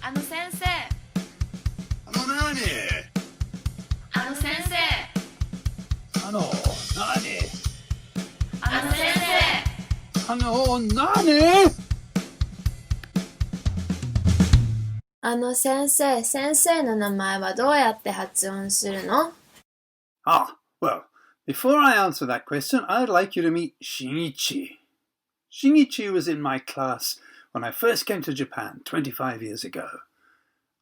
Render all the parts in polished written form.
あの先生、何あの先生、何あの先生、何先生の名前はどうやって発音するの？ Well, before I answer that question, I'd like you to meet Shinichi. Shinichi was in my class when I first came to Japan 25 years ago.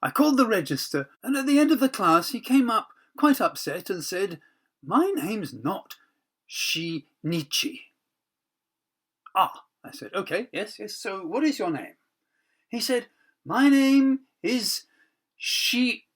I called the register, and at the end of the class he came up quite upset and said, "My name's not Shinichi." I said, "Okay, yes, so what is your name?" He said, "My name is Shinichi."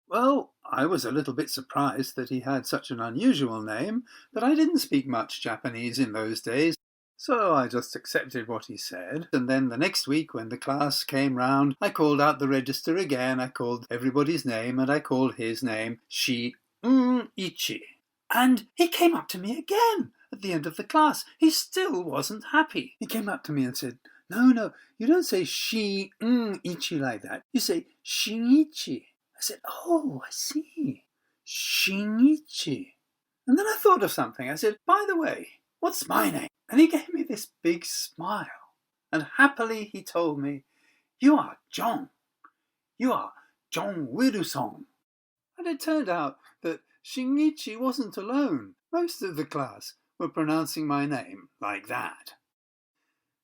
Well, I was a little bit surprised that he had such an unusual name, but I didn't speak much Japanese in those days, so I just accepted what he said. And then the next week when the class came round, I called out the register again. I called everybody's name, and I called his name Shinichi. And he came up to me again at the end of the class. He still wasn't happy. He came up to me and said, No, you don't say Shinichi like that. You say Shinichi. I said, "Oh, I see. Shinichi." And then I thought of something. I said, "By the way, what's my name?" And he gave me this big smile. And happily he told me, "You are John. You are John Wilson." And it turned out that Shinichi wasn't alone. Most of the class were pronouncing my name like that.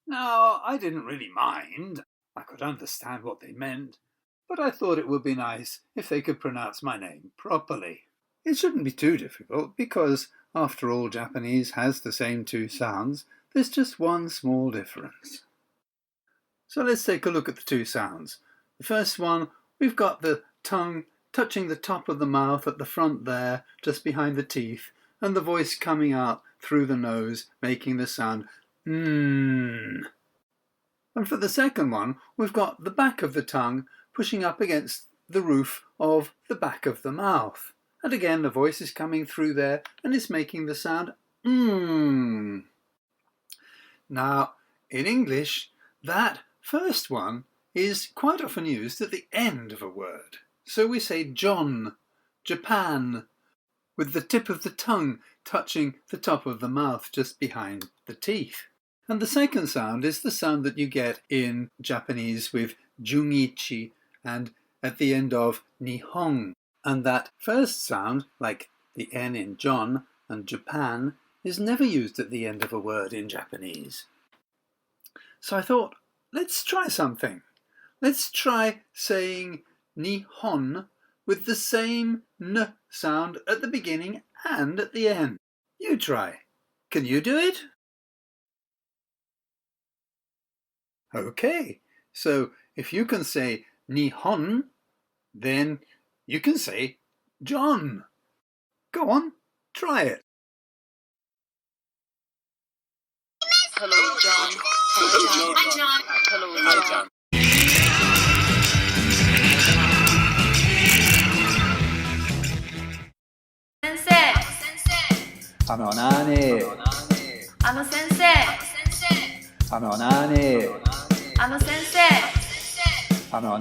Now, I didn't really mind. I could understand what they meant. But I thought it would be nice if they could pronounce my name properly. It shouldn't be too difficult because, after all, Japanese has the same two sounds. There's just one small difference. So let's take a look at the two sounds. The first one, we've got the tongue touching the top of the mouth at the front there, just behind the teeth, and the voice coming out through the nose, making the sound And for the second one, we've got the back of the tongue pushing up against the roof of the back of the mouth. And again, the voice is coming through there and it's making the sound Now, in English, that first one is quite often used at the end of a word. So we say John, Japan, with the tip of the tongue touching the top of the mouth just behind the teeth. And the second sound is the sound that you get in Japanese with junichi and at the end of nihon. And that first sound, like the N in John and Japan, is never used at the end of a word in Japanese. So I thought, let's try something. Let's try saying nihon with the same N sound at the beginning and at the end. You try. Can you do it? Okay, so if you can say Nihon, then you can say John. Go on, try it. Hello, John. Hi, John. Hello, John. Sensei. 何あの先生。何あの先生。何